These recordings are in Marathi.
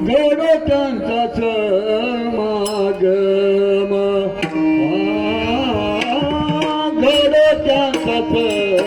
गोडोट्यांचा समागम गोडोट्यांचा समागम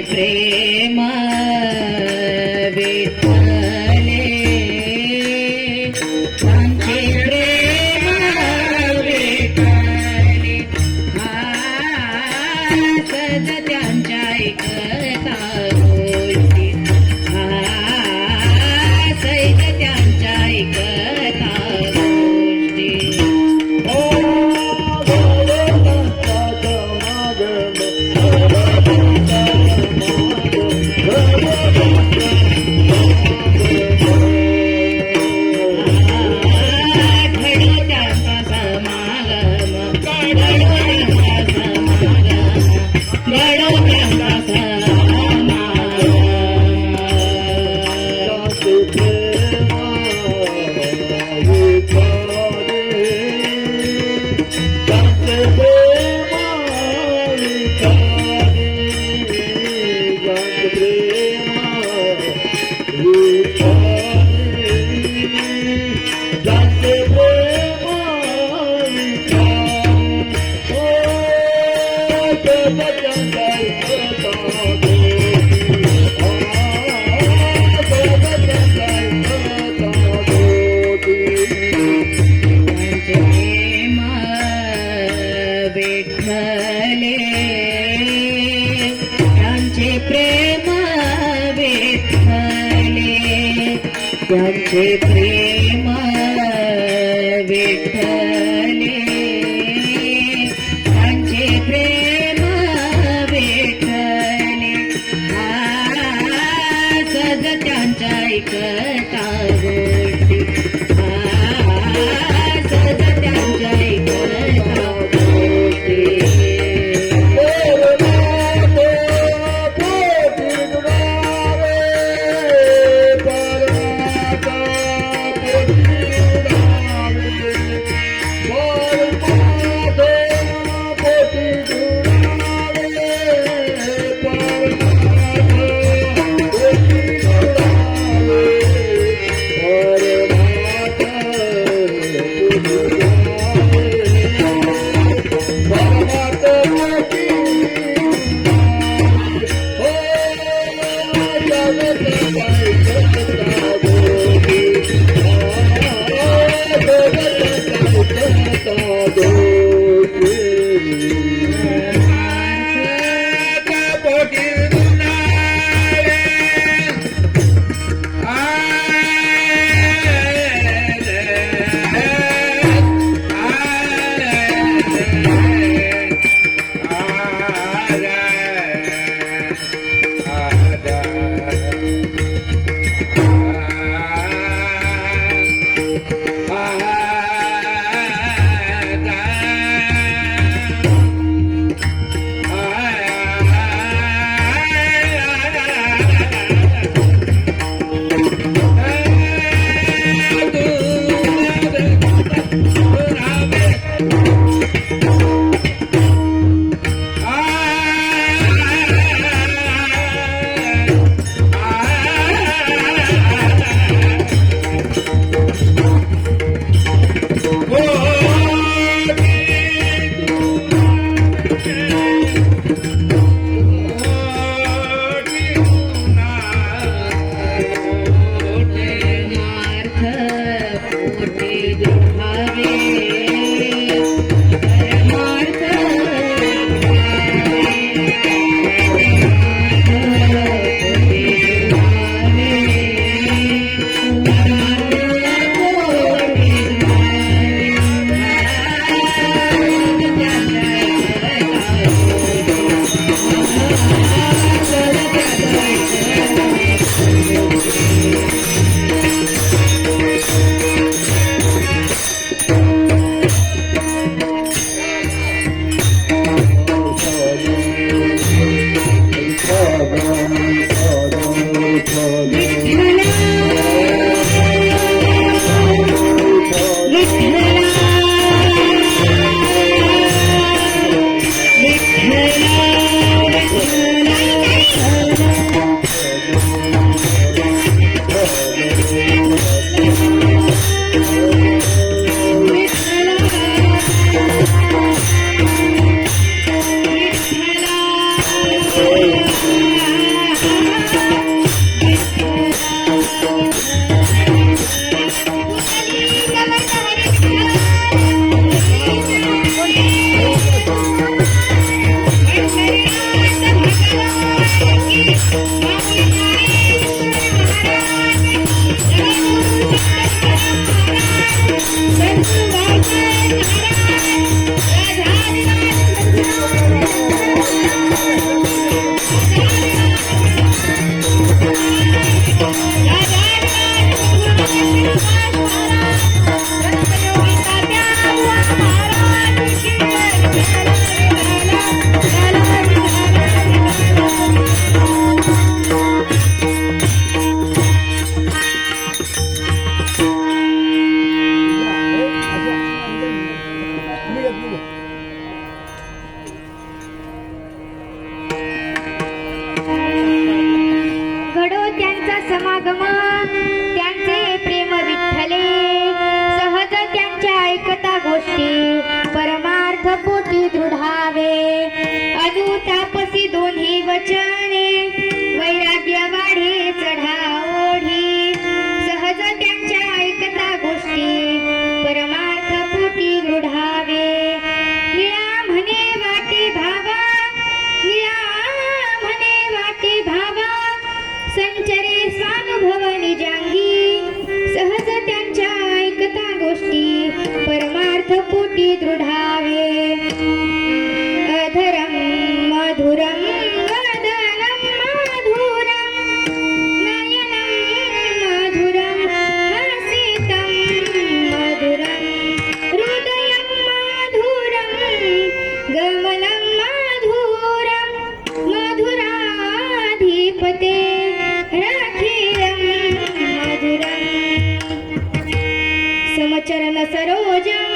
प्रेम विठ्ठले त्यांचे प्रेम विठ्ठले सज त्यांच्या ऐकता गोष्टी सैज त्यांच्या ऐकता गोष्टी त्यांचे प्रेम विठ्ठले त्यांचे प्रेम विठ्ठले सज त्यांच्या ऐकता गोष्टी सज त्यांच्या ऐकता गोष्टी घडो त्यांचा समागम त्यांचे प्रेम विठ्ठले सहज त्यांच्या ऐकता गोष्टी परमार्थ पोटी दृढावे अनु तापसी दोन्ही वचने वैराग्य वाढे चढा ओढी सहज त्यांच्या ऐकता गोष्टी परमार्थ पोटी दृढावे निळा म्हणे वाटे भावा भावा संचरे स्वानुभव निजांगी सहज त्यांच्या ऐकता गोष्टी परमार्थ पोटी दृढावे अधरम मधुरम वदनम मधुरम नयनम मधुरम हसितम मधुरम हृदयम मधुरम गमनम मधुरम मधुराधिपते राखीरं मधुरं समचरण सरोजं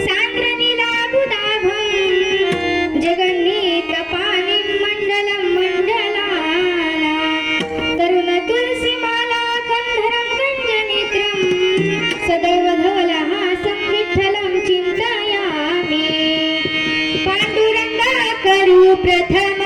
सान्द्रनीलाबुदाभं जगन्नीत्रपाणिं मण्डलं मण्डलाना तरुण तुलसीमाला कन्धरं गञ्जनेत्रं सदैव धवलहासं विठ्ठलं चिन्तयामि पाण्डुरङ्गा करू प्रथम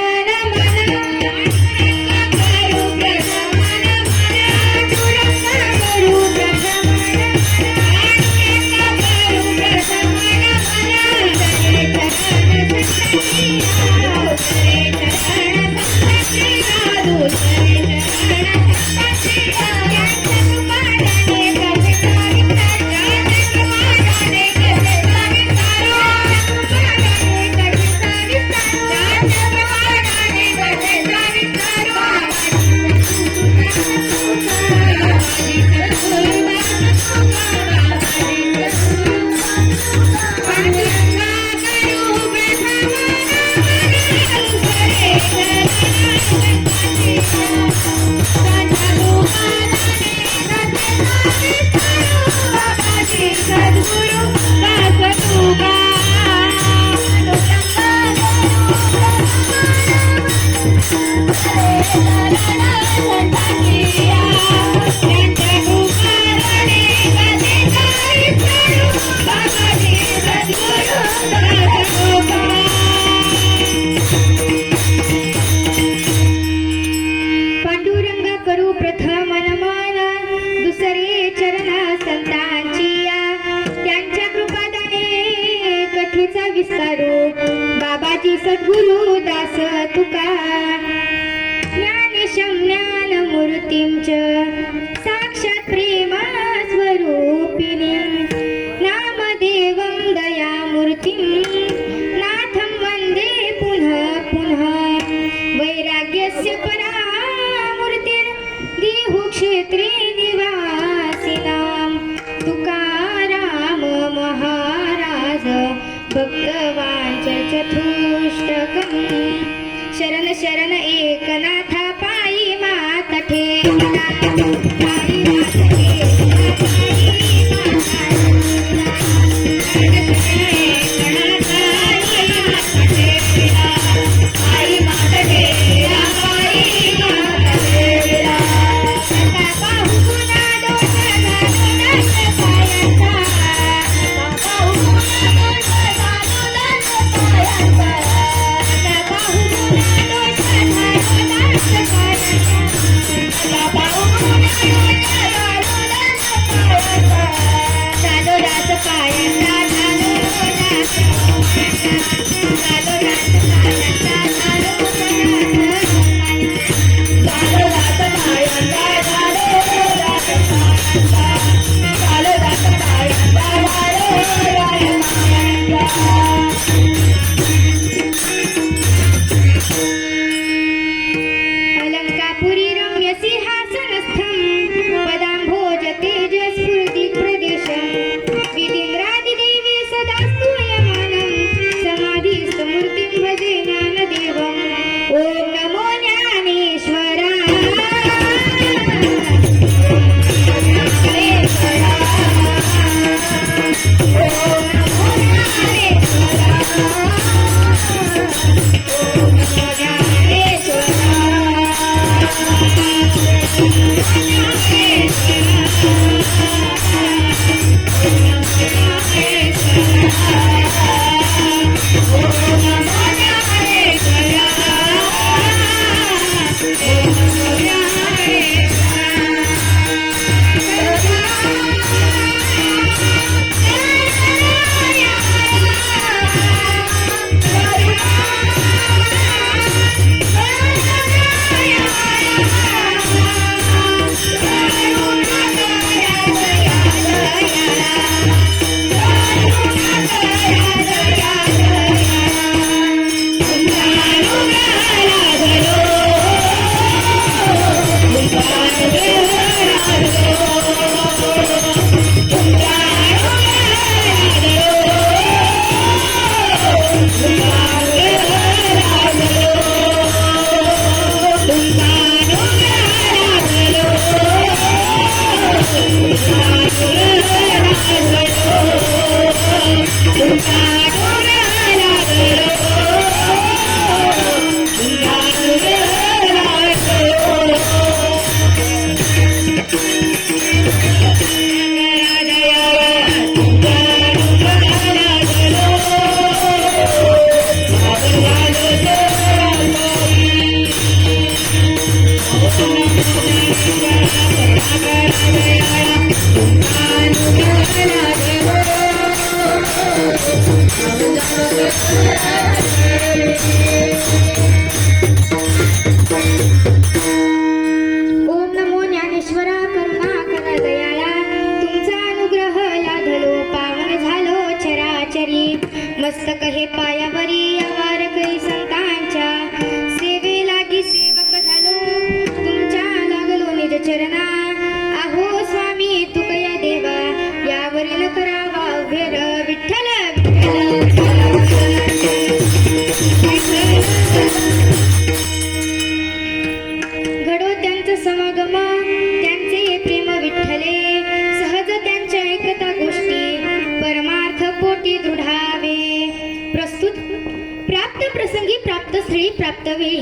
पांडुरंगा करू प्रथम नमन दुसरे चरण संतांचिया त्यांच्या कृपादाने कथेचा विस्तारू बाबाजी सद्गुरु दास तुका ज्ञानेशं ज्ञान मूर्तिं च साक्षात् प्रेम स्वरूपिणीं नामदेवं दयामूर्तिं नाथं वन्दे पुनः पुनः वैराग्यस्य परामूर्तिर् देहुक्षेत्रे निवासिनां तुकाराम महाराज भक्तवान् च चतुष्टकम् शरण शरण एकनाथा पायी मात ठेवला पायी मात ठेवला पायी मात ठेवला शरण शरण एकनाथा पायी मात ठेवला पायी मात ठेवला आता पाहू पुन्हा दोष झालो दंड पायांचा पाहू पुन्हा दोष झालो दंड पायांचा आता पाहू पुन्हा दोष झालो दंड पायांचा आता पाहू पुन्हा चालो रात पायांचा झालो रात. चालो रात पायांचा झालो रात. अलंकापुरी रम्य सिंहासनस्थं पदाम्भोज तेजस्फुर्ति प्रदेशं विधिन्द्रादिदेवी सदा स्तूयमानं समाधिस्थमूर्तिं भजे ज्ञानदेवम्. ॐ नमो ज्ञानेश्वराय. ओम नमो ज्ञानेश्वरा करुणाकर दयाळा. तुमचा अनुग्रह लाधलो पावन झालो चराचरी. मस्तक हे पायावरी आवार करी संतांच्या. सेवे लागी सेवक झालो तुमच्या लागलो निज चरणा. आहो स्वामी तुकया देवा यावरील करावा भेर. विठ्ठल घडो त्यांचं समागम त्यांचे प्रेम विठ्ठले. सहज त्यांच्या ऐकता गोष्टी परमार्थ पोटी दृढावे. प्रस्तुत प्राप्त प्रसंगी प्राप्त स्थळी प्राप्त वेळी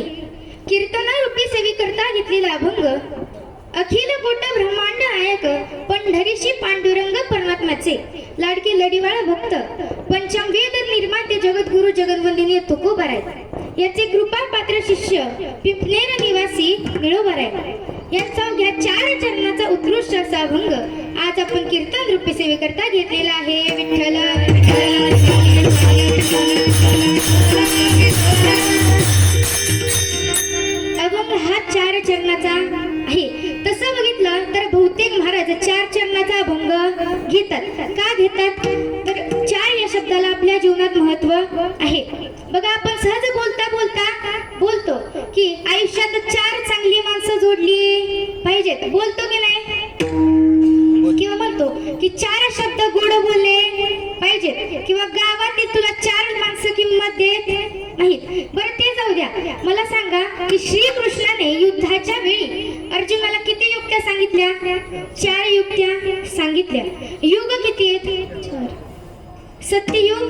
कीर्तना रूपी सेवी करता घेतलेला अभंग. अखिल कोट ब्रह्मांड नायक पंढरीशी पांडुरंग परमात्म्याचे लाडके लढीवाळ भक्त पंचमवेद निर्माते जगद्गुरु जगद्वंदिनी तुकोबाराय याचे कृपा पात्र शिष्य पिंपनेर निवासी निळोबाराय यांचा अवघ्या 4 चरणाचा उत्कृष्ट असा अभंग आज आपण कीर्तन रूपी सेवेकरता घेतलेला आहे. विठ्ठल अभंग हा 4 चरणाचा आहे. तसं बघितलं तर बहुतेक महाराज 4 चरणाचा अभंग घेतात. का घेतात तर 4 या शब्दाला आपल्या जीवनात महत्व आहे. बघा आपण सहज बोलतो की आयुष्यात 4 चांगली माणसं जोडली पाहिजेत. बोलतो की नाही? किंवा म्हणतो की 4 शब्द गोड बोलले पाहिजेत. किंवा गावातील तुला 4 माणसं किंमत देत नाहीत. बरं ते जाऊ द्या. मला सांगा की श्रीकृष्णाने युद्धाच्या वेळी अर्जुनाला किती युक्त्या सांगितल्या? 4 युक्त्या सांगितल्या. युग किती आहेत? 4. सत्ययुग,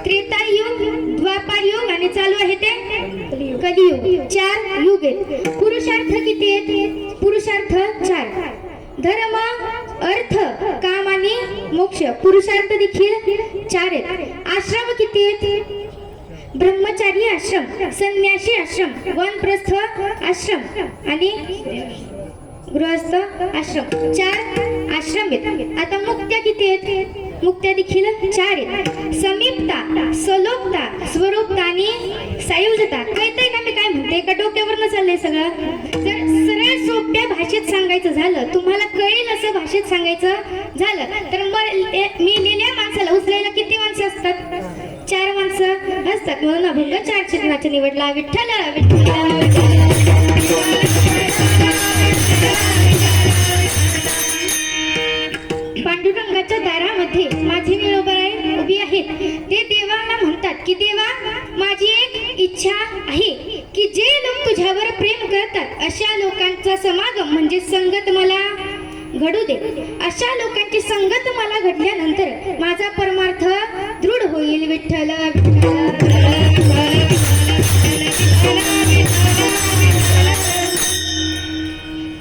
त्रेतायुग, द्वापार युग आणि चालू आहे ते कलियुग. 4 युग आहेत. पुरुषार्थ किती आहेत? पुरुषार्थ 4. धर्म, अर्थ, काम आणि मोक्ष पुरुषार्थ देखील 4 आहेत. आश्रम किती आहेत? ब्रह्मचारी आश्रम, संन्यासी आश्रम, वानप्रस्थ आश्रम आणि गृहस्थ आश्रम. 4 आश्रम रिकामेत. आता मुक्त्या किती आहेत? मुक्त्या देखील 4 आहेत. समीपता, सलोकता, स्वरूपता आणि सायुज्यता. कळतंय का मी काय म्हणते? का डोक्यावरनं चाललंय सगळं? जर सरळ सोप्या भाषेत सांगायचं झालं, तुम्हाला कळेल असं भाषेत सांगायचं झालं तर मी लिहिल्या माणसाला उचलायला किती माणसं असतात? 4 माणसं असतात. म्हणून अभंग 4 चरणाचा निवडला. विठ्ठल विठ्ठल. पांडुरंगाच्या दारामध्ये माझे निळोबाराय उभी आहेत. ते देवाला म्हणतात की देवा, माझी एक इच्छा आहे की जे लोक तुझ्यावर प्रेम करतात अशा लोकांचा समागम म्हणजे संगत मला घडू दे. अशा लोकांची संगत मला घडल्यानंतर माझा परमार्थ दृढ होईल. विठ्ठल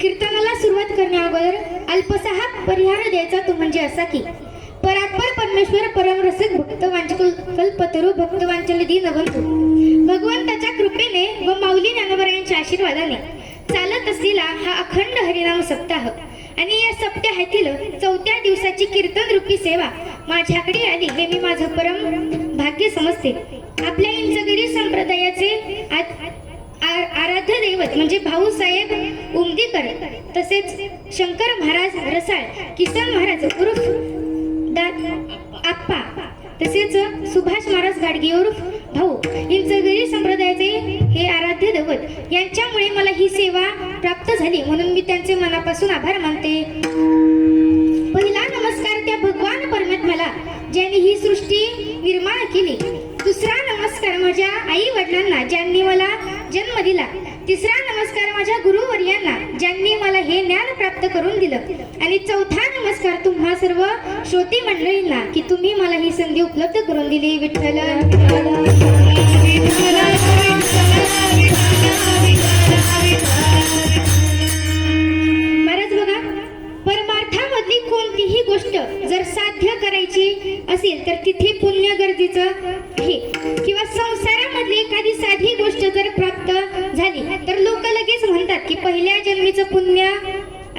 कीर्तनाला सुरुवात करण्या अगोदर अल्पसा हा परिहार द्यायचा तो म्हणजे असा की परात्पर परमेश्वर परमरसिक भक्तवांचल कल्पतरू भक्तवांचल दीनबंधू भगवंताच्या कृपेने व माऊली ज्ञानोबरायांच्या आशीर्वादाने चालत असलेला हा अखंड हरिनाम सप्ताह आणि या सप्ताहातील 4थ्या दिवसाची कीर्तन रूपी सेवा माझ्याकडे आली हे मी माझं परम भाग्य समजते. आपल्या इंचगिरी संप्रदायाचे आराध्य दैवत म्हणजे भाऊसाहेब उमदीकर तसेच शंकर महाराज रसाळ, किसन महाराज उर्फ आप्पा तसेच सुभाष महाराज गाडगे उर्फ भाऊ इंचगिरी संप्रदायाचे हे आराध्य दैवत यांच्यामुळे मला ही सेवा प्राप्त झाली म्हणून मी त्यांचे मनापासून आभार मानते. पहिला नमस्कार त्या भगवान परमात्म्याला ज्यांनी ही सृष्टी निर्माण केली. दुसरा नमस्कार माझ्या आई वडिलांना ज्यांनी मला जन्म दिला. तिसरा नमस्कार माझ्या गुरुवर्यांना ज्यांनी मला हे ज्ञान प्राप्त करून दिलं. आणि चौथा नमस्कार तुम्हा सर्व श्रोती मंडळींना की तुम्ही मला ही संधी उपलब्ध करून दिली. विठ्ठल महाराज बघा, परमार्थामधली कोणतीही गोष्ट जर साध्य करायची असेल तर तिथे पुण्य गरजेचं आहे. किंवा संसारामधली एखादी साधी गोष्ट जर प्राप्त झाली तर लोक लगेच म्हणतात की पहिल्या जन्मीचं पुण्य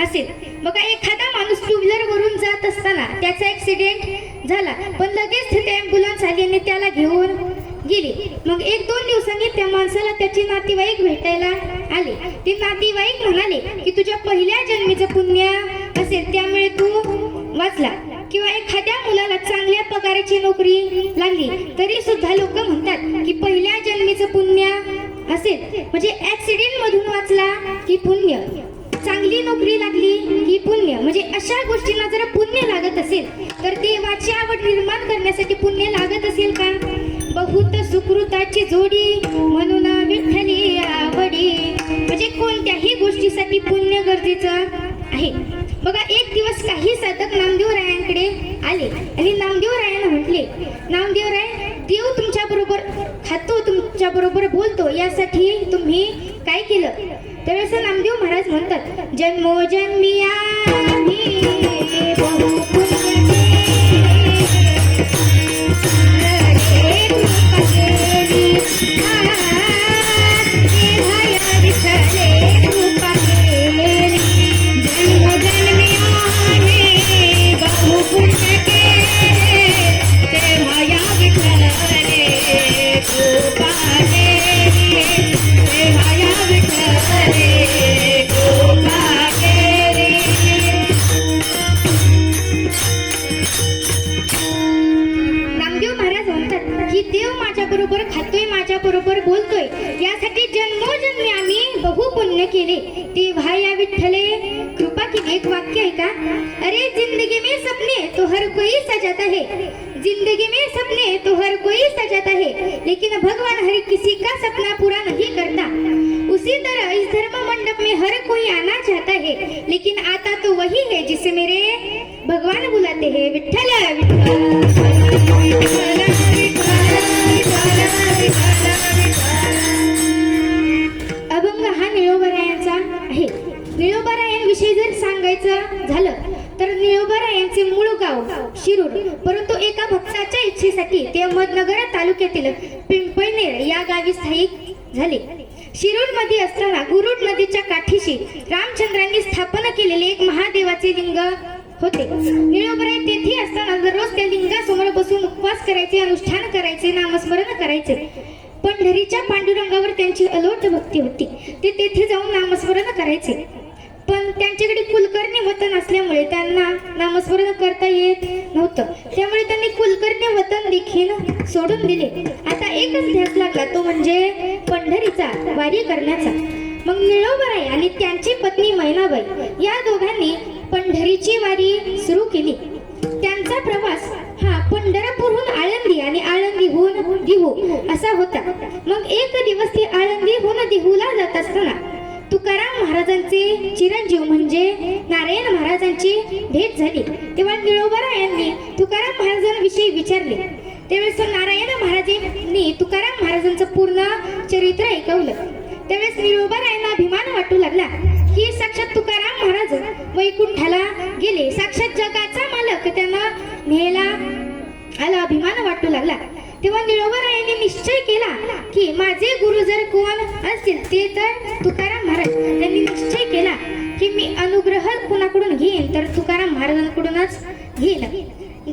असेल. बघा, एखादा माणूस टू व्हीलर वरून जात असताना त्याचा ऍक्सिडेंट झाला पण लगेच तिथे ॲम्ब्युलन्स आली आणि त्याला घेऊन गेली. मग 1-2 दिवसांनी त्या माणसाला त्याचे नातेवाईक भेटायला आले. ते नातेवाईक म्हणाले की तुझ्या पहिल्या जन्मीचं पुण्य असेल त्यामुळे तू वाचला. किंवा एखाद्या मुलाला चांगल्या पगाराची नोकरी लागली तरी सुद्धा लोक म्हणतात की पहिल्या जन्मीचं पुण्य असेल म्हणजे ऍक्सिडेंट मधून वाचला की पुण्य, चांगली नोकरी लागली की पुण्य. म्हणजे अशा गोष्टींना जर पुण्य लागत असेल तर देवाची आवड निर्माण करण्यासाठी पुण्य लागत असेल का? बहुत सुकृताची जोडी म्हणून विठ्ठली आवडी. म्हणजे कोणत्याही गोष्टीसाठी पुण्य गरजेचं आहे. बघा, एक दिवस काही साधक नामदेवरायांकडे आले आणि नामदेवरायांना म्हटले, नामदेवराय, देव तुमच्या बरोबर खातो, तुमच्या बरोबर बोलतो, यासाठी तुम्ही काय केलं? त्यावेळेस नामदेव महाराज म्हणतात, जन्मोजन्मी आम्ही बहुपुण्य बरोबर बोलतोय, यासाठी जन्मोजन्मी आम्ही बहुपुण्य केले. तेव्हा या विठ्ठले कृपा की एक वाक्य आहे का? अरे जिंदगी में सपने तो हर कोई सजाता है, जिंदगी में सपने तो हर कोई सजाता है, लेकिन भगवान हर किसी का सपना पूरा नहीं करता. उसी तरह इस धर्म मंडप में हर कोई आना चाहता है, लेकिन आता तो वही है जिसे मेरे भगवान बुलाते हैं. विठ्ठल अभंग हा निळोबारायांचा आहे. निळोबारायांविषयी जर सांगायचं झालं तर निळोबारायांचे मूळ गाव शिरूर, परंतु एका भक्ताच्या इच्छेसाठी ते अहमदनगर तालुक्यातील पिंपळनेर या गावी स्थायिक झाले. शिरूर मध्ये असताना गुरुड नदीच्या काठीशी रामचंद्रांनी स्थापन केलेले एक महादेवाचे लिंग होते. निळोबराय तेथे असताना दररोज त्या लिंगासमोर बसून उपवास करायचे, अनुष्ठान करायचे, नामस्मरण करायचे. पंढरीच्या पांडुरंगावर त्यांची अलोट भक्ती होती. ते तेथे जाऊन नामस्मरण करायचे. पण त्यांच्याकडे कुलकर्णी वतन असल्यामुळे त्यांना नामस्मरण करता येत नव्हतं. त्यामुळे त्यांनी कुलकर्णी वतन देखील सोडून दिले. आता एकच ध्यास लागला, तो म्हणजे पंढरीचा, वारी करण्याचा. मग निळोबराय आणि त्यांची पत्नी मैनाबाई या दोघांनी पंढरीची वारी सुरू केली. त्यांचा प्रवास हा पंढरपूरहून आळंदी आणि आळंदीहून दिहू असा होता. मग एक दिवस ते आळंदीहून दिहूला जात असताना तुकाराम महाराजांचे चिरंजीव म्हणजे नारायण महाराजांची भेट झाली. तेव्हा निळोबरायांनी तुकाराम महाराजांविषयी विचारले. त्यावेळेस नारायण महाराजांनी तुकाराम महाराजांचं पूर्ण चरित्र ऐकवलं. त्यावेळेस निळोबरायांना अभिमान वाटू लागला की साक्षात तुकाराम महाराज वैकुंठाला गेले, साक्षात जगाचा मालक त्यांना न्यायला आला, अभिमान वाटू लागला. तेव्हा निळोबरायांनी निश्चय केला की माझे गुरु जर कोण असतील ते तर तुकाराम महाराज. त्यांनी निश्चय केला की मी अनुग्रह कोणाकडून घेईन तर तुकाराम महाराजांकडूनच घेईन.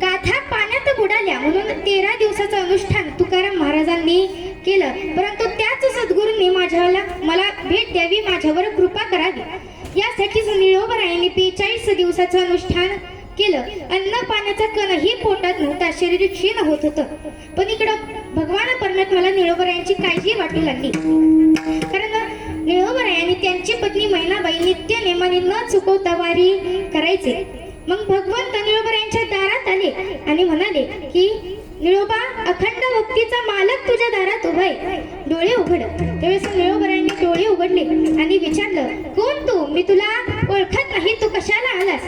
गाथा पाण्यात बुडाल्या म्हणून 13 दिवसाचं अनुष्ठान तुकाराम महाराजांनी केलं. परंतु त्याच सद्गुरूंनी मला भेट द्यावी, माझ्यावर कृपा करावी, यासाठीच निळोबरायांनी 45 दिवसाचं अनुष्ठान केलं. अन्न पाण्याचा कणही पोटात नव्हता, शरीर क्षीण होत होतं. पण इकडं भगवान परमात्म्याला निळोबरायांची काळजी वाटू लागली. कारण निळोबराय आणि त्यांची पत्नी मैनाबाई नित्य नेमाने न चुकवता वारी करायचे. मग भगवंत निळोबरायांच्या दारात आले आणि म्हणाले की निळोबा, अखंड भक्तीचा मालक तुझ्या दारात उभा आहे, डोळे उघड. त्यावेळेस निळोबरायांनी डोळे उघडले आणि विचारलं, कोण तू? मी तुला ओळखत नाही, तू कशाला आलास?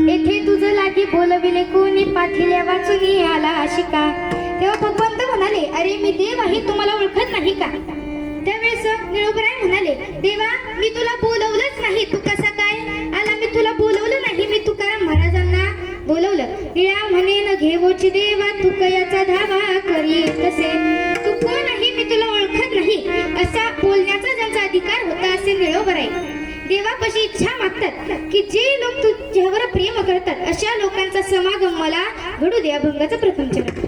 येथे तुझं लागी बोलविले कोणी, पाठील्या वाचून आला शिका. तेव्हा भगवंत म्हणाले, अरे मी देव आहे, तुम्हाला ओळखत नाही का? त्यावेळेस निळोबराय म्हणाले, देवा, मी तुला बोलवलंच नाही, तू कसा काय आला? मी तुला बोलवलं नाही, मी तुकाराम महाराजांना बोलवलं. निळा म्हणे न घेवोची देवा, तू कयाचा धावा करी कसे? तू कोण आहे, मी तुला ओळखत नाही, असा बोलण्याचा ज्यांचा अधिकार होता असे निळोबराय देवापाशी इच्छा मागतात की जे लोक तुझ्यावर प्रेम करतात अशा लोकांचा समागम मला घडू दे. अभंगाचा प्रथम चरण.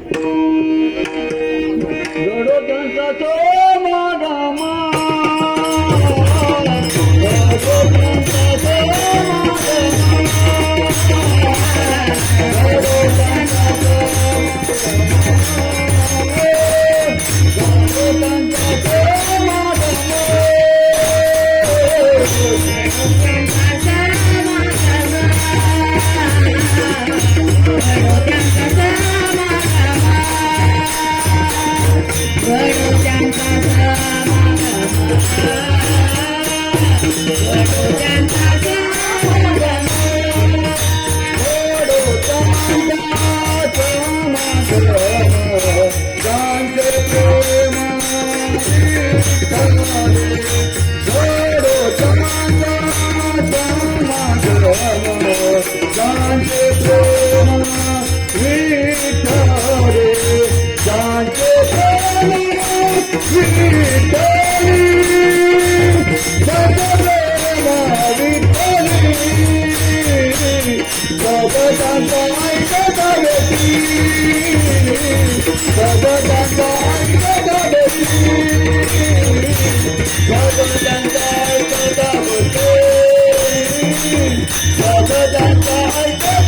Baba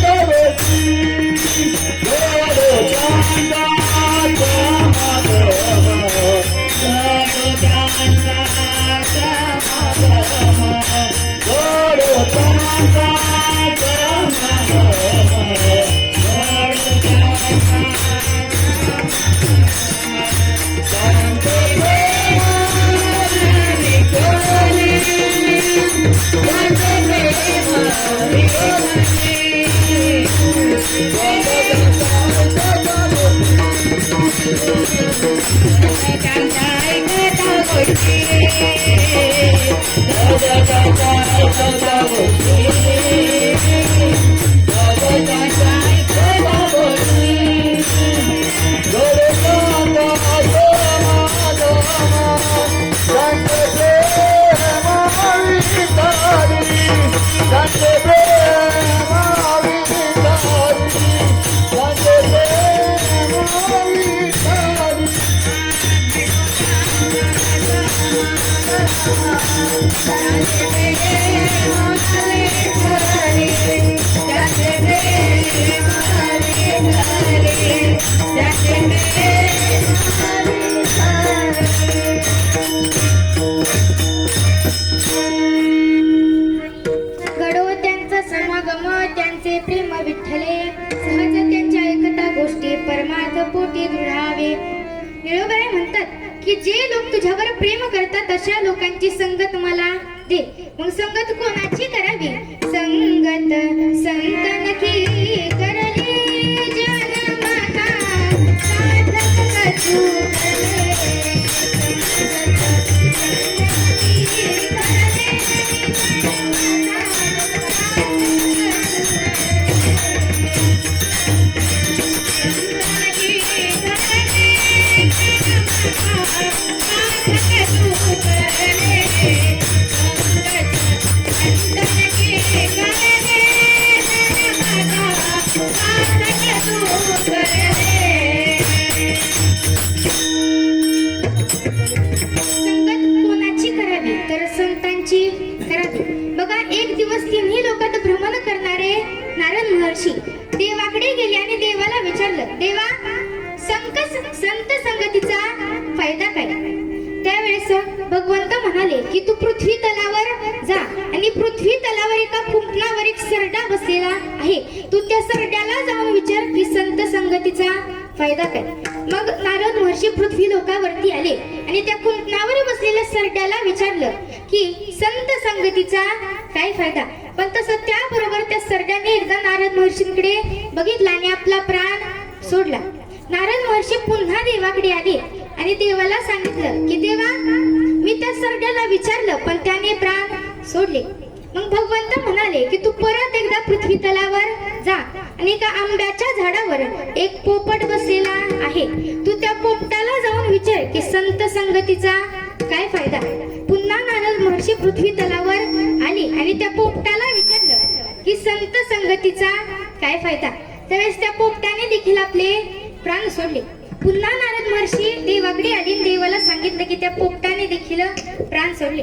गोष्टी जगताच्या ऐकता गोष्टी जगताच्या ऐकता गोष्टी घडो त्यांचा समागम त्यांचे प्रेम विठ्ठले सहज त्यांच्या ऐकता गोष्टी परमार्थ पोटी दृढावे. निळोबाई म्हणतात की जे लोक तुझ्यावर प्रेम करतात अशा लोकांची संगत मला दे. मग संगत कोणाची करावी? संगत संतन की करले जन्माता साधक तू करले. देवाकडे गेले आणि देवाला विचारलं, देवा संत संगतीचा फायदा काय? त्यावेळेस भगवंत म्हणाले की तू पृथ्वी तलावर जा आणि पृथ्वी तलावर एका कुंपणावर एक सरडा बसलेला आहे. तू त्या सरड्याला जाऊन विचार की संत संगतीचा फायदा काय. मग नारद महर्षी पृथ्वी लोकावरती आले आणि त्या कुंपणावर बसलेल्या सरड्याला विचारलं की संत संगतीचा काय फायदा. पण तसं त्याबरोबर त्या सरड्याने एकदा नारद महर्षींकडे बघितला आणि आपला प्राण सोडला. नारद महर्षी पुन्हा देवाकडे आले आणि देवाला सांगितलं की देवा मी त्या सरड्याला विचारलं पण त्याने प्राण सोडले. मग भगवंत म्हणाले की तू परत एकदा पृथ्वी तलावर जा आणि एका आंब्याच्या झाडावर एक पोपट बसलेला आहे. तू त्या पोपटाला जाऊन विचार की संत संगतीचा काय फायदा. पुन्हा नारद महर्षी पृथ्वी तलावर आले आणि त्या पोपटाला विचारलं की संत संगतीचा काय फायदा. त्यावेळेस त्या पोपटाने देखील आपले प्राण सोडले. पुन्हा नारद महर्षी देवाकडे आले आणि देवाला सांगितलं की त्या पोपटाने देखील प्राण सोडले.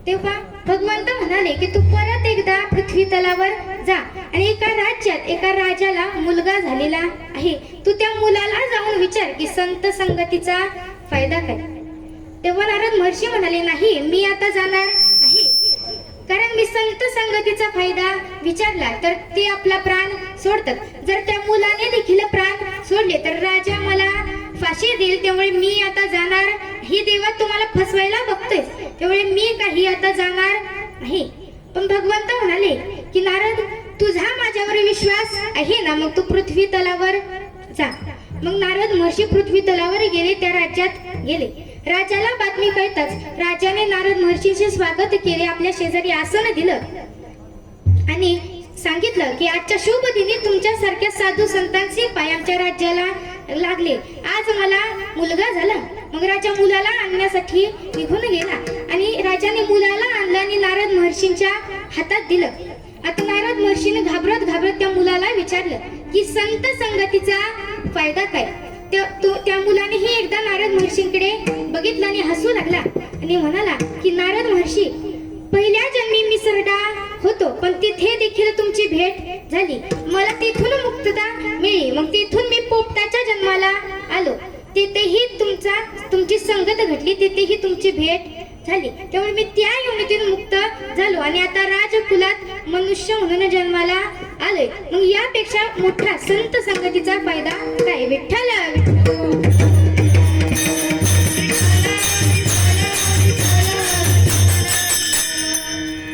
तेव्हा भगवंत म्हणाले की तू परत एकदा पृथ्वी तलावर जा आणि एका राज्यात एका राजाला मुलगा झालेला आहे. तू त्या मुलाला जाऊन विचार की संत संगतीचा फायदा काय. तेव्हा नारद महर्षी म्हणाले नाही मी आता जाणार आहे कारण मी संत संगतीचा फायदा विचारला तर ते आपला प्राण सोडतात. जर त्या मुलाने देखील प्राण सोडले तर राजा मला फाशी देईल. त्यामुळे मी आता जाणार. ही देवा तुम्हाला फसवायला बघतोय त्यामुळे मी काही आता जाणार नाही. पण भगवंत म्हणाले की नारद तुझा माझ्यावर विश्वास आहे ना मग तू पृथ्वी तलावर जा. मग नारद महर्षी पृथ्वी तलावर गेले. त्या राज्यात गेले. राजाला बातमी कळताच राजाने नारद महर्षींचे स्वागत केले. आपल्या शेजारी आसन दिलं आणि सांगितलं की आजच्या शुभ दिनी तुमच्यासारख्या साधू संतांचे पाय आमच्या राज्याला लागले. आज मला मुलगा झाला. मग राजा मुलाला आणण्यासाठी निघून गेला आणि राजाने मुलाला आणलं आणि नारद महर्षींच्या हातात दिलं. आता नारद महर्षीने घाबरत त्या मुलाला विचारलं की संत संगतीचा फायदा काय. त्या मुलानेही एकदा नारद महर्षींकडे बघितलं आणि हसू लागला आणि म्हणाला की नारद महर्षी पहिल्या जन्मी मी सरडा होतो पण तिथे देखील तुमची भेट झाली. मला तिथून मुक्तता मिळाली. मग तिथून मी पोपटाच्या जन्माला आलो. तिथेही तुमची संगत घडली. तिथेही तुमची भेट झाली. त्यामुळे मी त्या योनीतून मुक्त झालो आणि आता राजकुलात मनुष्य म्हणून जन्माला आलोय. मग यापेक्षा मोठा संत संगतीचा फायदा काय. विठ्ठल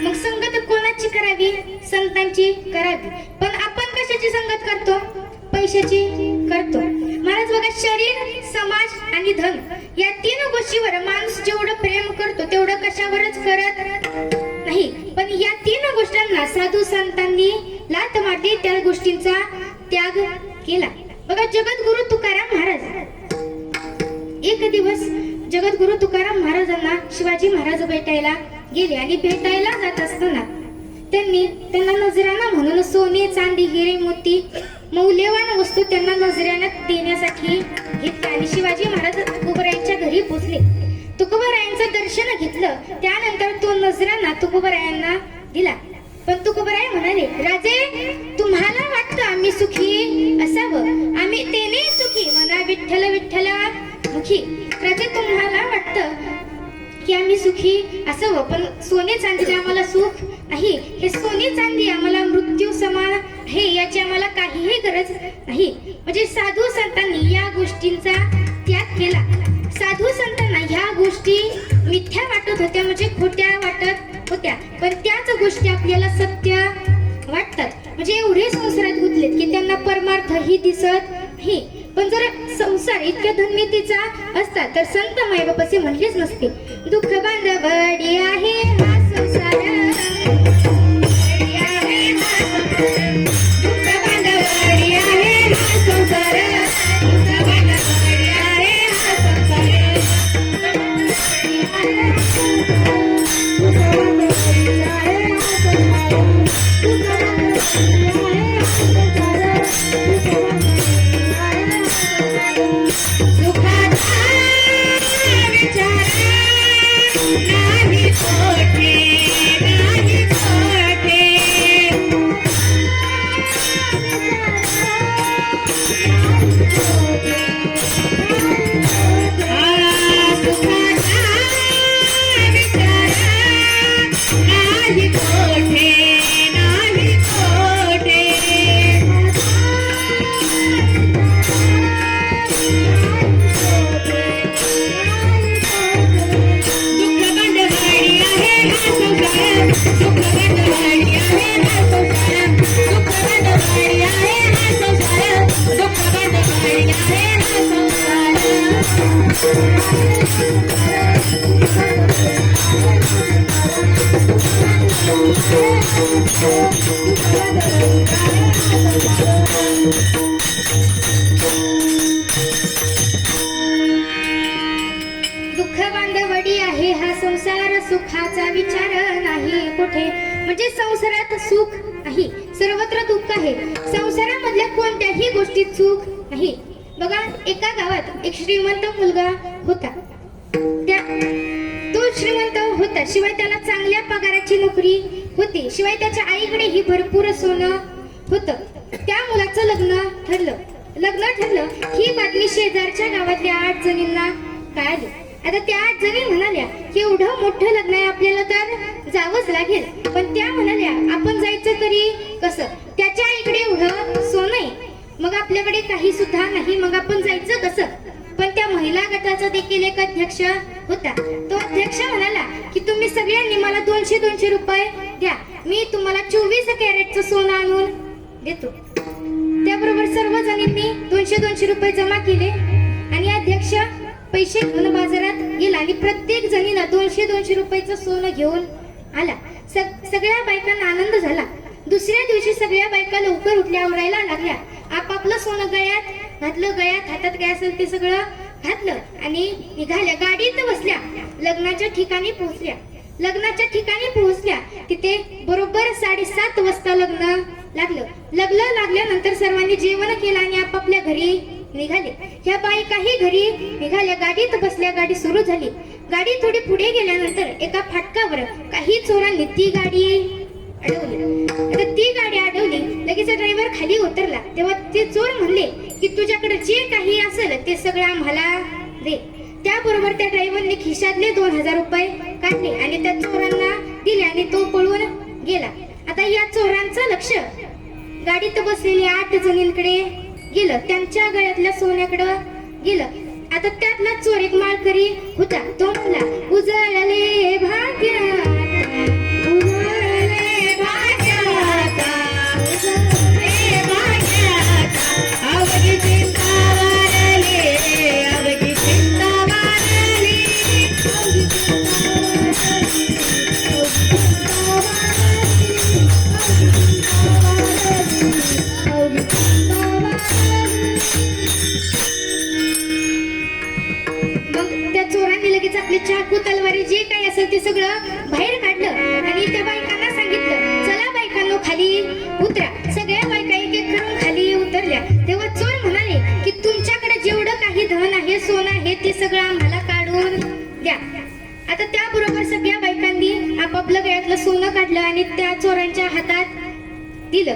मग संगत कोणाची करावी. संतांची करावी. पण आपण कशाची संगत करतो. पैशाची करतो. महाराज बघा, शरीर, समाज आणि धन या तीन गोष्टीवर माणूस जेवढं प्रेम करतो तेवढं कशावरच करत नाही. पण या तीन गोष्टींना साधू संतांनी लाथ मारली, त्या गोष्टींचा त्याग केला. बघा, जगद्गुरु तुकाराम महाराज एक दिवस जगद्गुरु तुकाराम महाराजांना शिवाजी महाराज भेटायला गेले आणि भेटायला जात असताना त्यांना नजराणा म्हणून सोने, चांदी, हिरे, मोती, मौल्यवान वस्तू त्यांना नजराणा देण्यासाठी घेतल्या आणि शिवाजी महाराज तुकोबरायांच्या घरी पोहोचले. तुकोबरायांचं दर्शन घेतलं. त्यानंतर तो नजराणा तुकोबरायांना दिला. पण तुकोबराय म्हणाले, राजे, तुम्हाला वाटतं आम्ही सुखी असावं, आम्ही तेने सुखी, म्हणा विठ्ठल विठ्ठल मुखी. राजे, तुम्हाला वाटतं की आम्ही सुखी असावं, पण सोने चांदीने आम्हाला सुख नाही. हे सोने चांदी आम्हाला मृत्यू समान आहे, याची आम्हाला काहीही गरज नाही. म्हणजे साधू संतांनी या गोष्टींचा त्याग केला. साधू संतांना ह्या गोष्टी मिथ्या वाटत होत्या, म्हणजे खोट्या वाटत होत्या, पण त्याच गोष्टी आपल्याला सत्य वाटतात. म्हणजे एवढे संसारात गुंतलेत की त्यांना परमार्थही दिसत नाही. पण जर संसार इतक्या धन्यतेचा असता तर संत मायबाप असे म्हणलेच नसते. दुःख बांधवडी आहे हा संसार, दुःख बांधवडी आहे हा संसार, दुःख बांधवडी आहे हा संसार. दुःख बांधवडी आहे हा संसार, सुखाचा विचार नाही कुठे. म्हणजे संसारात सुख नाही, सर्वत्र दुःख आहे. संसारामधल्या कोणत्याही गोष्टीत सुख नाही. बघा, एका गावात एक श्रीमंत मुलगा होता. तो श्रीमंत होता, शिवाय त्याला चांगल्या पगाराची नोकरी होती, शिवाय त्याच्या आईकडेही भरपूर सोनं होतं. त्या मुलाचं लग्न ठरलं. ही बातमी शेजारच्या गावातल्या 8 जणींना कळाली. आता त्या 8 जणी म्हणाल्या की एवढं मोठं लग्न आहे, आपल्याला तर जावंच लागेल. पण त्या म्हणाल्या, आपण जायचं तरी कसं, त्याच्या आईकडे एवढं सोनं आहे, मग आपल्याकडे काही सुद्धा नाही, मग आपण जायचं कसं. पण त्या महिला गटाचा देखील एक अध्यक्ष होता. तो अध्यक्ष म्हणाला की तुम्ही सगळ्यांनी मला 200 रुपये द्या, मी तुम्हाला 24 कॅरेटचं सोनं आणून देतो. त्याबरोबर सर्व जणींनी 200 रुपये जमा केले आणि अध्यक्ष पैसे घेऊन बाजारात गेला आणि प्रत्येक जणीला 200 रुपयाचं सोनं घेऊन आला. सगळ्या बायकांना आनंद झाला. दुसऱ्या दिवशी सगळ्या बायका लवकर उठल्या, आवरायला लागल्या. आपापलं सोनं गळ्यात घातलं, गळ्यात हातात काय असेल ते सगळं घातलं आणि निघाल्या. गाडीत बसल्या, लग्नाच्या ठिकाणी पोहोचल्या. तिथे बरोबर 7:30 वाजता लग्न लागल्यानंतर सर्वांनी जेवण केलं आणि आपापल्या घरी निघाले. ह्या बायकाही घरी निघाल्या, गाडीत बसल्या. गाडी सुरू झाली. गाडी थोडी पुढे गेल्यानंतर एका फाटकावर काही चोरांनी ती गाडी अडवली. आता ती गाडी अडवली, लगेच ड्रायव्हर खाली उतरला. तेव्हा ते चोर म्हणले की तुझ्याकडे जे काही असेल ते सगळं आम्हाला दे. त्याबरोबर त्या ड्रायव्हरने खिशातले 2000 रुपये काढले आणि त्या चोरांना दिले आणि तो पळून गेला. आता या चोरांचं लक्ष गाडीत बसलेल्या 8 जणींकडे गेलं, त्यांच्या गळ्यातल्या सोन्याकडे गेलं. आता त्यातला चोर एक माळकरी होता. तो म्हणला, उजळले भाग्यात, उजळले भाग्यात, उजळले भाग्यात, दिलं,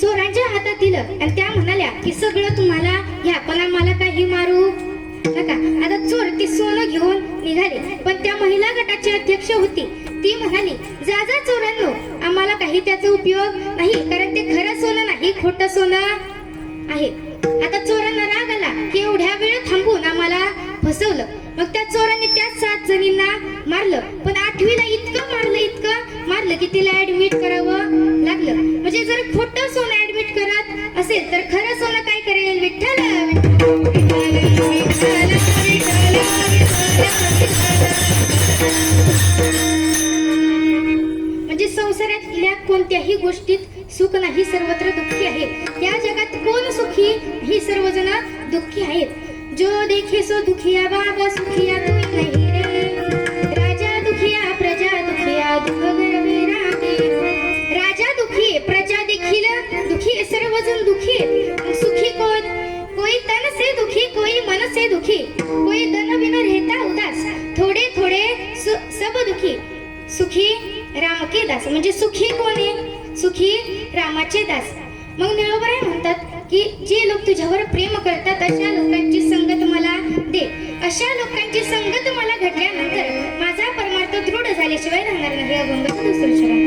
चोरांच्या हातात दिलं आणि त्या म्हणाल्या की सगळं तुम्हाला घ्या पण आम्हाला काही मारू नका. आता चोर ते सोनं घेऊन निघाले, पण त्या महिला गटाची अध्यक्ष होती, ती म्हणाली जा जा चोरांनो, आम्हाला काही त्याचा उपयोग नाही, कारण ते खरं सोनं नाही, खोटं सोनं आहे. आता चोरांना राग आला की एवढ्या वेळ थांबून आम्हाला फसवलं. मग त्या चोरांनी त्या 7 जणींना मारलं, पण 8वीला इतकं मारलं की तिला ऍडमिट करावं लागलं. म्हणजे जर खोटं सोनं ऍडमिट करत असेल तर खरं सोनं काय करेल? विठ्ठल विठ्ठल विठ्ठल विठ्ठल विठ्ठल. म्हणजे संसारातल्या कोणत्याही गोष्टीत सुख नाही, सर्वत्र दुःखी आहे. या जगात कोण सुखी? ही सर्वजण दुःखी आहेत. जो देखे सो दुखिया, बाबा सुखिया तू नहीं रे. राजा दुखिया प्रजा दुखिया, दुःख गरवे रागे. राजा दुखी, प्रजा देखील दुखी, सर्वजण दुखी. सुखी कोण? कोई तन से दुखी, कोई मन से दुखी, कोई धन बिन रहता उदास, थोडे थोडे सब दुखी. सुखी राम के दास. म्हणजे सुखी कोण आहे? सुखी रामाचे दास. मग निळोबाई म्हणतात की जे लोक तुझ्यावर प्रेम करतात अशा लोकांची संगत मला दे. अशा लोकांची संगत मला घडल्यानंतर माझा परमार्थ दृढ झाल्याशिवाय राहणार नाही. अभंग दुसरं शरण.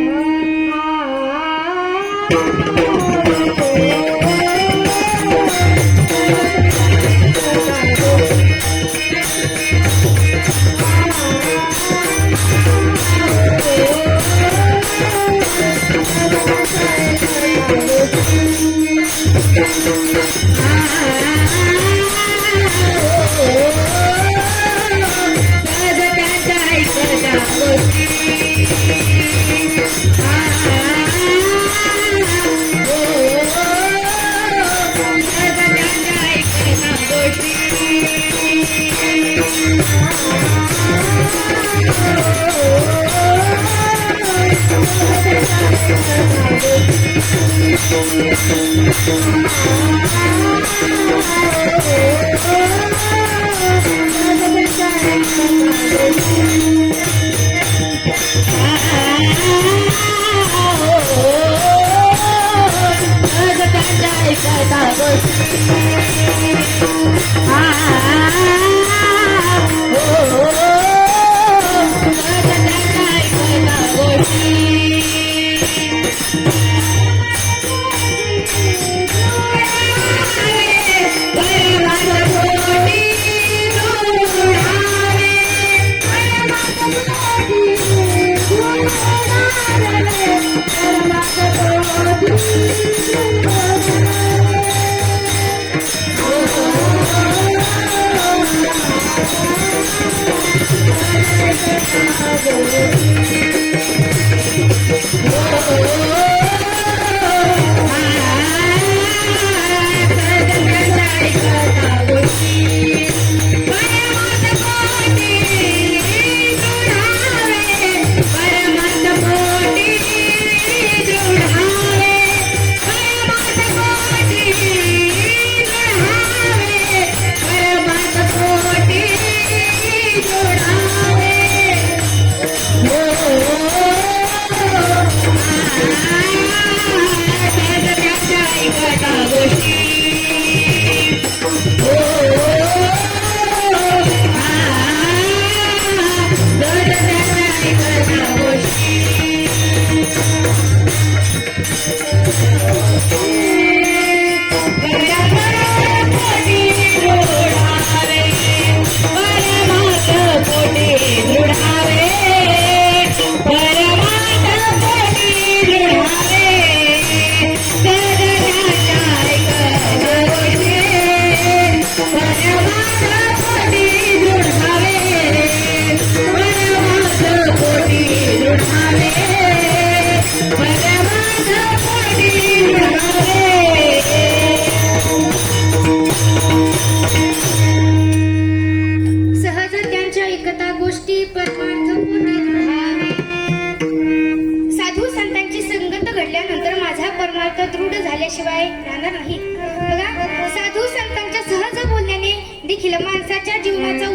झाल्याशिवाय राहणार नाही. बघा, साधू संतांच्या सहज बोलण्याने देखील माणसाच्या जीवनाचा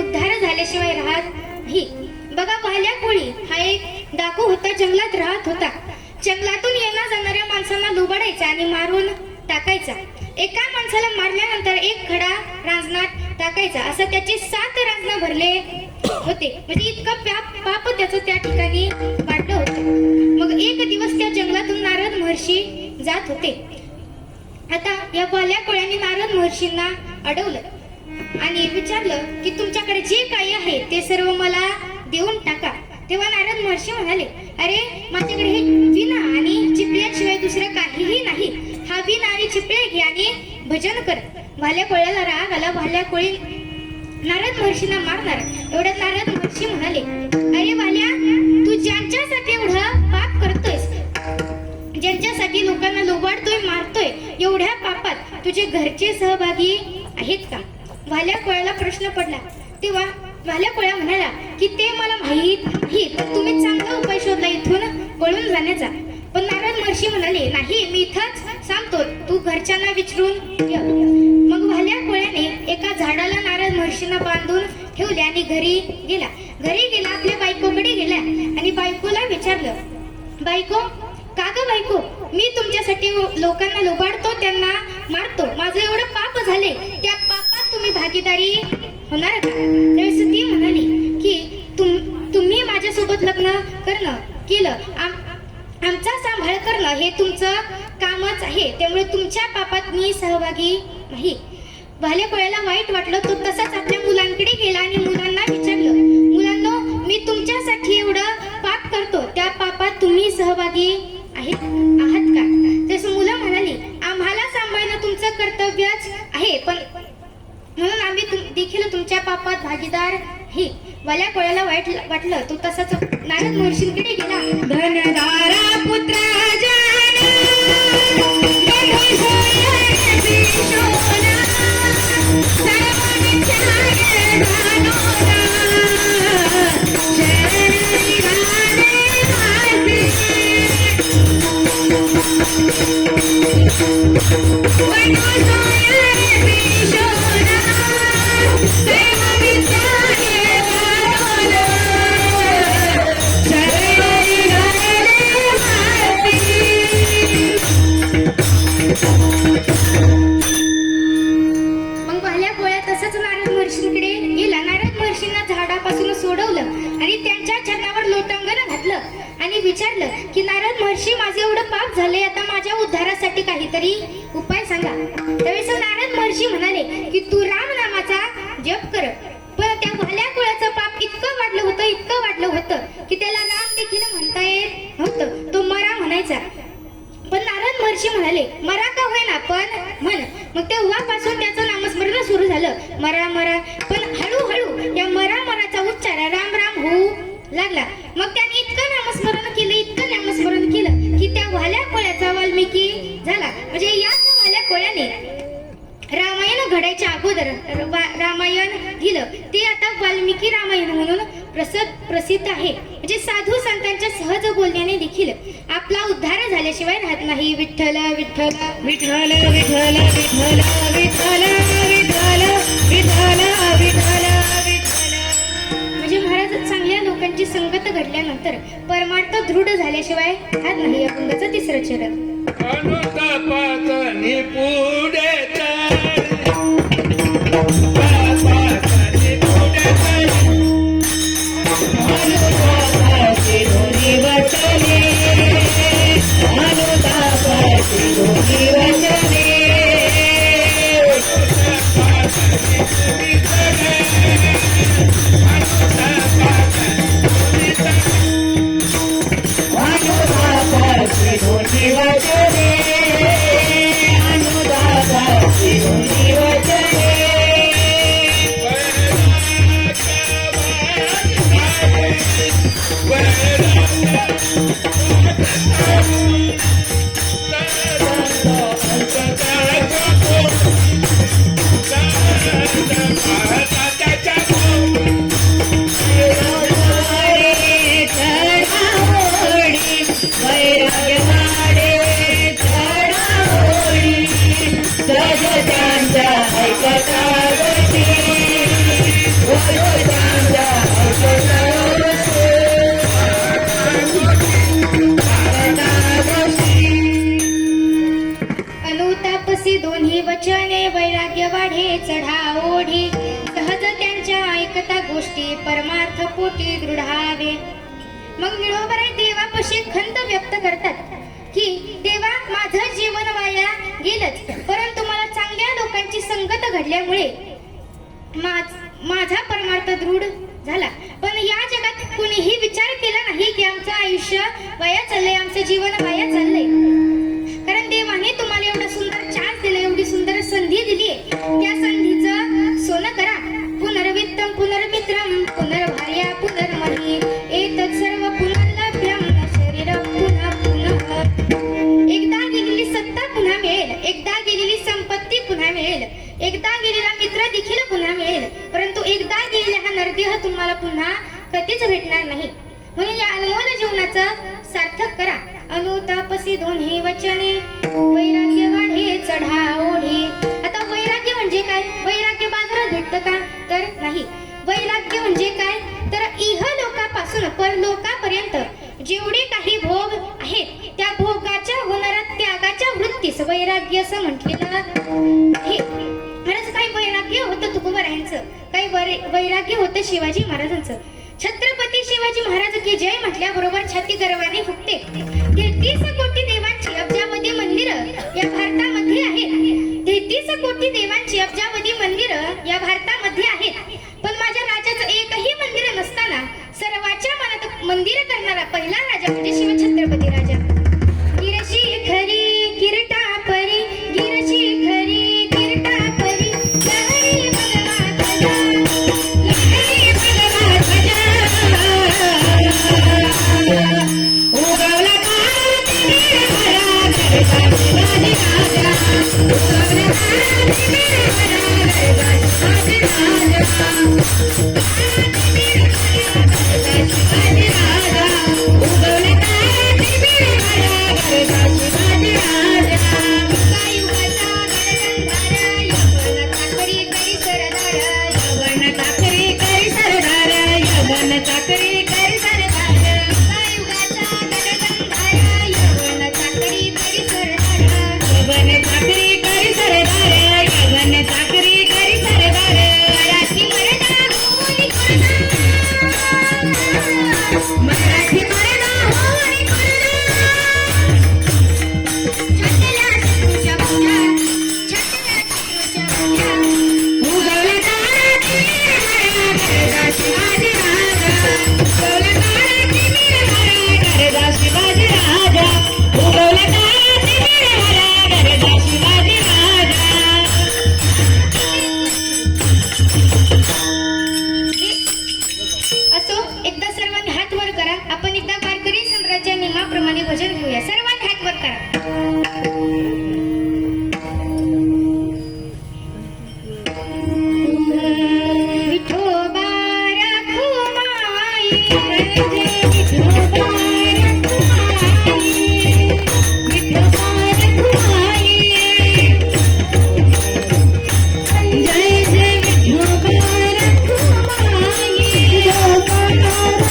उद्धार झाल्याशिवाय राहत नाही. बघा, पाहिल्या कोळी हा एक डाकू होता, जंगलात राहत होता. जंगलातून येण्या जाणाऱ्या माणसांना लुबाडायचा आणि मारून टाकायचा. एका माणसाला मारल्यानंतर एक खडा रांजणात टाकायचा. असं त्याचे 7 रांजण भरले होते. म्हणजे इतकं पाप त्याचं त्या ठिकाणी वाढलं होतं. मग एक दिवस त्या जंगलातून नारद महर्षी जात होते. आता या बाल्या कोळ्यांनी नारद महर्षींना अडवलं आणि विचारलं की तुमच्याकडे जे काही आहे ते सर्व मला देऊन टाका. तेव्हा नारद महर्षी म्हणाले, अरे माझ्याकडे हे वीणा आणि चिपळ्याशिवाय दुसरं काहीही नाही. हा वीणा आणि चिपळे घे आणि भजन कर. भाल्या कोळ्याला राग आला. भाल्या कोळी नारद महर्षींना मारणार. एवढ्यात नारद महर्षी म्हणाले, अरे भाल्या, तू ज्यांच्यासाठी एवढं पाप करतोयस, ज्यांच्यासाठी लोकांना लोबाडतोय, मारतोय, एवढ्या पापात तुझे घरचे सहभागी आहेत का? भाल्या कोळ्याला प्रश्न पडला. तेव्हा भाल्या कोळ्या म्हणाला की ते मला माहीत नाही, पण तुम्ही चांगला उपाय शोधला इथून पळून जाण्याचा. पण नारद महर्षी म्हणाले, नाही, मी इथंच सांगतो, तू घरच्यांना विचारून ये. मग भाल्या कोळ्याने एका झाडाला नारद महर्षींना बांधून ठेवले आणि घरी गेला. आपल्या बायकोकडे गेला आणि बायकोला विचारलं, बायको, का ग बायको, मी तुमच्यासाठी लोकांना लोबाडतो, त्यांना मारतो, माझं एवढं पाप झाले, त्या पापात तुम्ही भागीदारी होणार का? त्यावेळेस ती म्हणाली की तुम्ही माझ्यासोबत लग्न केलं, आमचा सांभाळ करणं हे तुमचं कामच आहे, त्यामुळे तुमच्या पापात मी सहभागी नाही. भाल्या कोळ्याला वाईट वाटलं. तो तसाच आपल्या मुलांकडे गेला आणि मुलांना विचारलं, मुलांनो, मी तुमच्यासाठी एवढं पाप करतो, त्या पापात तुम्ही सहभागी आहात का? तसं मुलं म्हणाली, आम्हाला सांभाळणं तुमचं कर्तव्यच आहे, पण म्हणून आम्ही देखील तुमच्या पापात भागीदार आहे. भाल्या कोळ्याला वाईट वाटलं. तो तसाच नारद महर्षींकडे गेला. धनदारा पुत्र जाना मग भाल्या कोळ्या तसंच नारद महर्षींकडे गेला. नारद महर्षींना झाडापासून सोडवलं आणि त्यांच्या चरणावर लोटांगण घातलं आणि विचारलं की नारद महर्षी, माझे एवढं पाप झाले, आता माझ्या उद्धारासाठी काहीतरी उपाय सांगा. त्यावेळेस नारद महर्षी म्हणाले की तू राम नामाचा जप कर. पण त्या भाल्या कोळ्याचं पाप इतकं वाढलं होतं की त्याला राम देखील म्हणता येत नव्हतं. तो मरा म्हणायचा. पण नारद महर्षी म्हणाले, मरा का होईना, पण म्हण. मग तेव्हापासून त्याचं नामस्मरण सुरू झालं, मरा मरा. पण हळूहळू या मराचा उच्चार राम राम होऊ लागला. मग त्याने इतकं नामस्मरण केलं की त्या भाल्या कोळ्याचा वाल्मिकी झाला. म्हणजे याच भाल्या कोळ्याने रामायण घडायच्या अगोदर रामायण दिलं. ते आता वाल्मिकी रामायण म्हणून प्रसिद्ध आहे. म्हणजे साधू संतांच्या सहज बोलण्याने देखील आपला उद्धार झाल्याशिवाय राहत नाही. विठ्ठल विठ्ठल विठ्ठल विठ्ठल विठ्ठल विठ्ठल विठ्ठल विठ्ठल विठ्ठल विठ्ठल. म्हणजे महाराज, चांगल्या लोकांची संगत घडल्यानंतर परमार्थ दृढ झाल्याशिवाय राहत नाही. या अभंगाचं 3रं चरण. अनुतापातनी पुढे तपसी दोन्ही वचने वैराग्य वाढे चढा ओढी सहज त्यांच्या ऐकता गोष्टी परमार्थ पोटी दृढावे. मग निळोबाराय देवापाशी खंत व्यक्त करतात की देवा माझं जीवन वाया गेलंच, परंतु मला चांगल्या लोकांची संगत घडल्यामुळे माझा परमार्थ दृढ झाला. पण या जगात कुणीही विचार केला नाही की आमचं आयुष्य वाया चाललंय, आमचं जीवन वाया चाललंय. कारण देवाने तुम्हाला एवढा सुंदर चान्स दिला, एवढी सुंदर संधी दिली, त्या संधीचं सोनं करा. पुनर्वित्तम पुनर्मित्रम पुनर्भार्या पुनर्मही एतत् सर्व पुनर्लभ्यम न शरीरं पुनः पुनः. एकदा गेलेली सत्ता पुन्हा मिळेल, एकदा गेलेली संपत्ती पुन्हा मिळेल, एकदा गेलेला मित्र देखील पुन्हा मिळेल, परंतु एकदा गेलेला हा नरदेह तुम्हाला पुन्हा कधीच भेटणार नाही. म्हणून या अनमोल जीवनाचं सार्थक करा. अनुतापसी दोन्ही वचने वैराग्य वाढे चढा ओढी. आता वैराग्य म्हणजे काय? वैराग्य बाजारात भेटतं का? तर नाही. वैराग्य म्हणजे काय? तर इहलोकापासून परलोकापर्यंत जेवढे काही भोग आहेत त्या भोगाच्या होणाऱ्या त्यागाच्या वृत्तीस वैराग्य असं म्हटलेलं आहे. खरंच काही वैराग्य होतं तुकोबारायांचं, काही वैराग्य होतं शिवाजी महाराजांचं. छत्रपती शिवाजी महाराज की जय म्हटल्याबरोबर छाती गर्वाने फुगते. 33 कोटी देवांची अब्जावधी मंदिरं या भारतामध्ये आहेत. 33 कोटी देवांची अब्जावधी मंदिरं या भारतामध्ये आहेत. पण माझ्या राजाचं एकही मंदिर नसताना सर्वाच्या मनात मंदिर करणारा पहिला राजा म्हणजे शिवछत्रपती राजा. गिरशी खरी किरटा परी, गिरशी खरी किरटा परी, लहरी भगवा ध्वजा, लहरी भगवा ध्वजा. उगवला भारत निर्भरा गरजा शिवाजी राजा, उगवला भारत निर्भरा गरजा शिवाजी राजा. भजन घेऊया. सर्वांनी हात वर करा. विठोबा रखुमाई, विठोबा रखुमाई, विठोबा रखुमाई, जय जय विठोबा रखुमाई, विठोबा रखुमाई,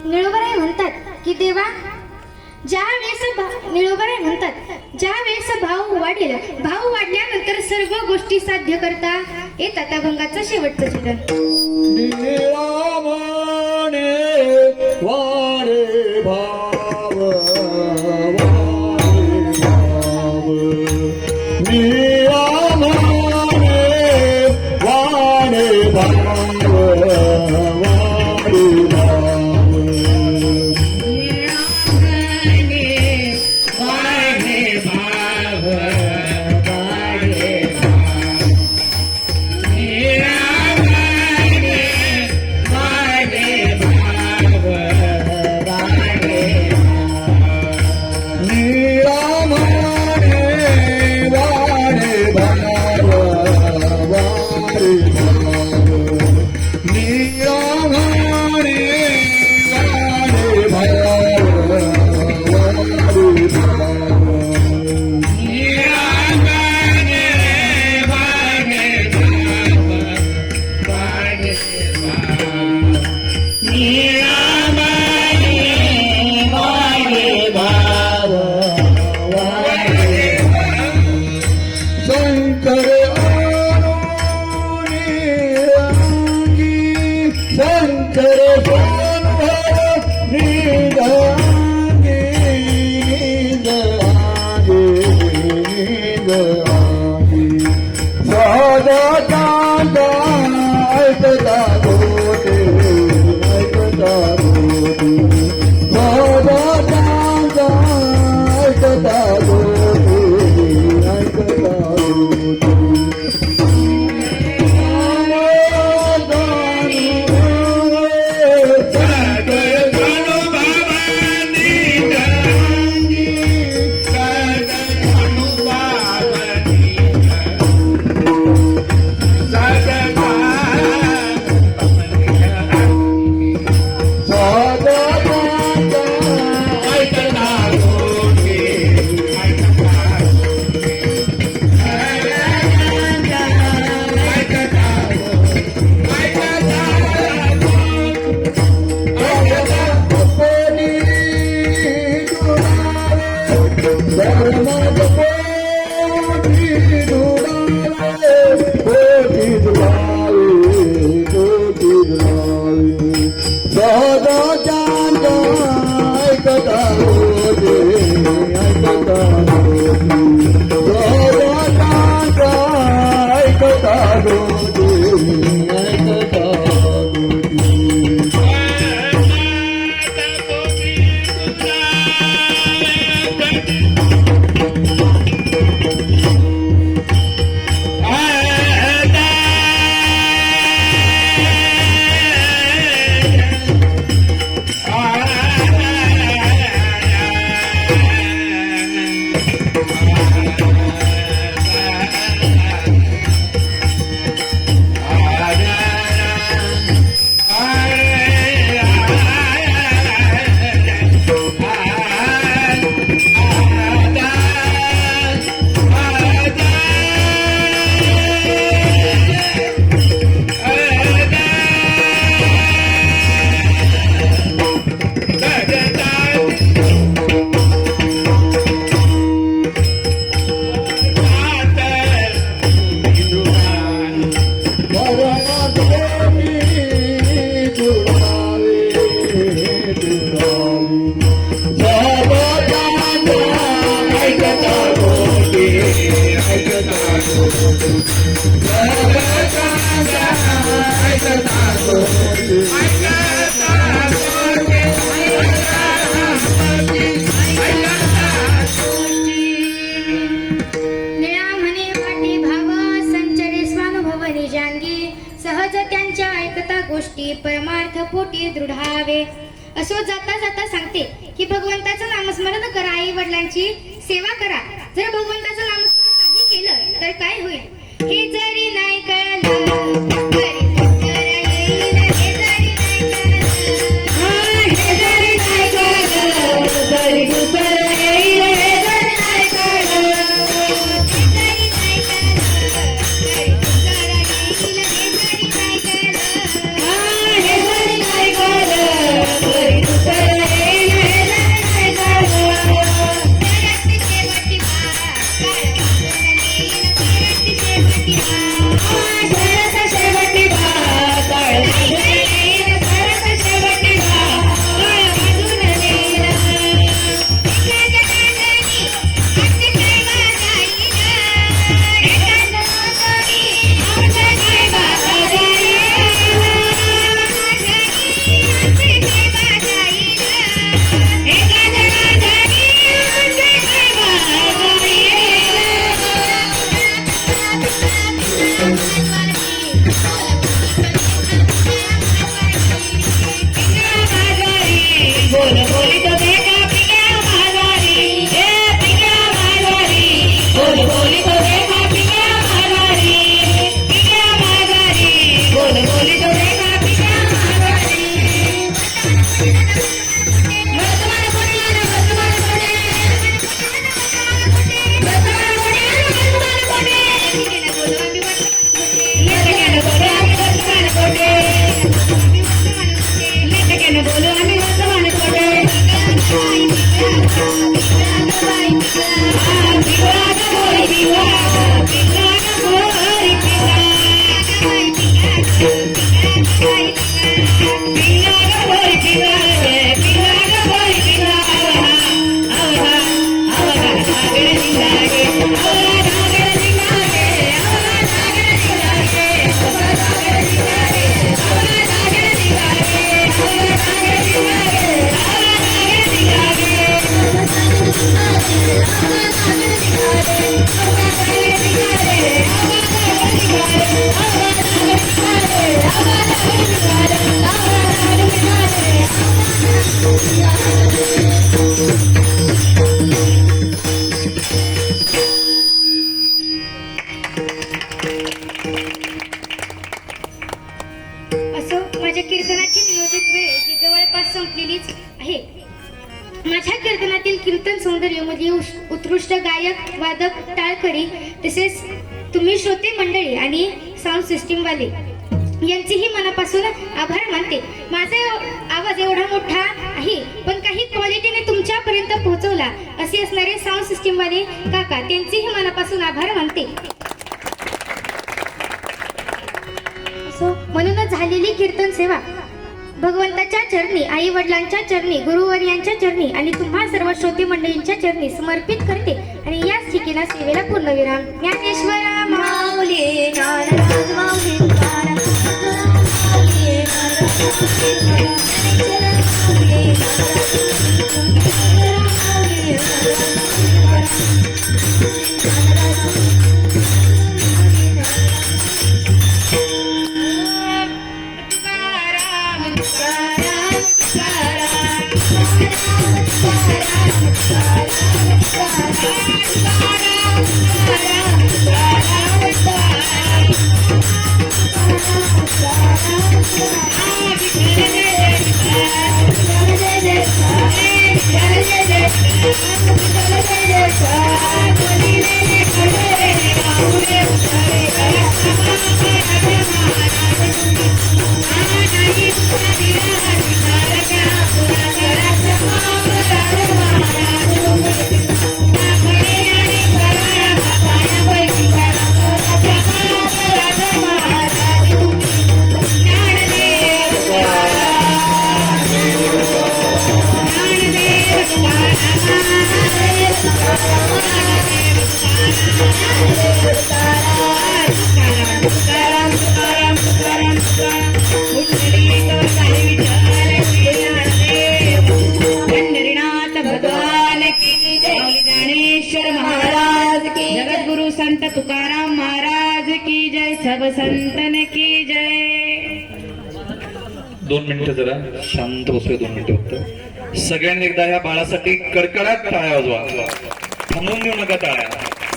निळोबाराय म्हणतात की देवा निळोबाराय म्हणतात ज्या वेळेस भाव वाढेल, भाव वाढल्यानंतर सर्व गोष्टी साध्य करता येतात. अभंगाचं शेवटचं चरण. वारे भाव वारे भाव निरामणे वाणे भाव वारे भाव निरामणे वाणे भाव वारे भाव शंकर शंकर सदा चांदा ऐकता गोटे ऐकता गोटे सदा चांदा ऐकता गोटे ऐकता गोटे सहज त्यांच्या ऐकता गोष्टी परमार्थ पोटी दृढावे. असो जाता जाता सांगते की भगवंताचं नामस्मरण करा, आई वडिलांची सेवा करा. जर भगवंताचं नामस्मरण नाही केलं तर काय होईल हे जरी नाही कळलं तरी उत्तर येईल. हे जरी नाही कळलं, हे जरी नाही कळलं तरी उत्तर येईल. हे जरी नाही कळलं, हे जरी नाही कळलं तरी उत्तर येईल. हे जरी नाही कळलं, हे जरी नाही कळलं तरी उत्तर येईल. हे जरी नाही कळलं, शेवटी शेवटी कीर्तनातील कीर्तन सौंदर्यमध्ये उत्कृष्ट गायक वादक टाळकरी तसेच तुम्ही श्रोते मंडळी आणि साऊंड सिस्टीम वाले यांचेही मनापासून आभार मानते. माझा आवाज एवढा मोठा आहे पण काही क्वालिटीने तुमच्यापर्यंत पोहोचवला असे असणारे साऊंड सिस्टीम वाले काका त्यांचेही मनापासून आभार मानते. म्हणूनच झालेली कीर्तन सेवा भगवंताच्या चरणी, आई वडिलांच्या चरणी, गुरुवर्यांच्या चरणी आणि तुम्हा सर्व श्रोते मंडळींच्या चरणी समर्पित करते आणि याच ठिकाणी सेवेला पूर्णविराम. ज्ञानेश्वर माऊली ज्ञानराज माऊली तुकाराम माऊली जगद्गुरु संत तुकाराम महाराज की जय. सब संतन की जय. 2 मिनिटं जरा शांत बसूया. 2 मिनिटं फक्त. सगळ्यांनी एकदा ह्या बाळासाठी कडकडाट टाळ्या वाजवा. थांबून देऊ नका टाळ्या.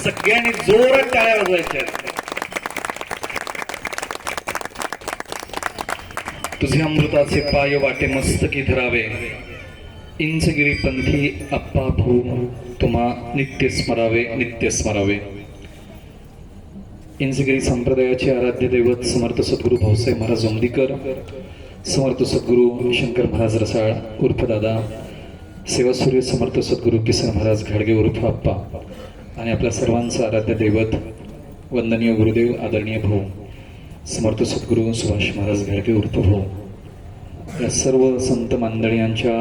सगळ्यांनी जोरात टाळ्या वाजवायच्या. तुझे अमृताचे पाय वाटे मस्तकी धरावे. इंचगिरी पंथी अप्पा भाऊ तुम्हा नित्य स्मरावे, नित्य स्मरावे. इंचगिरी संप्रदायाचे आराध्य दैवत समर्थ सद्गुरू भाऊसाहेब महाराज ओंबीकर, समर्थ सद्गुरू शंकर महाराज रसाळ उर्फ दादा, सेवासूर्य समर्थ सद्गुरू किसन महाराज घाडगे उर्फ अप्पा आणि आपल्या सर्वांचं आराध्य दैवत वंदनीय गुरुदेव आदरणीय भाऊ समर्थ सद्गुरू सुभाष महाराज घाडगे उर्फ भाऊ या सर्व संत मंडळींच्या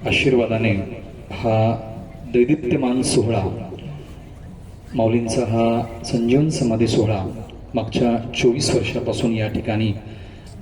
आशीर्वादाने हा दैदिप्यमान सोहळा, माऊलींचा हा संजीवन समाधी सोहळा मागच्या 24 वर्षापासून या ठिकाणी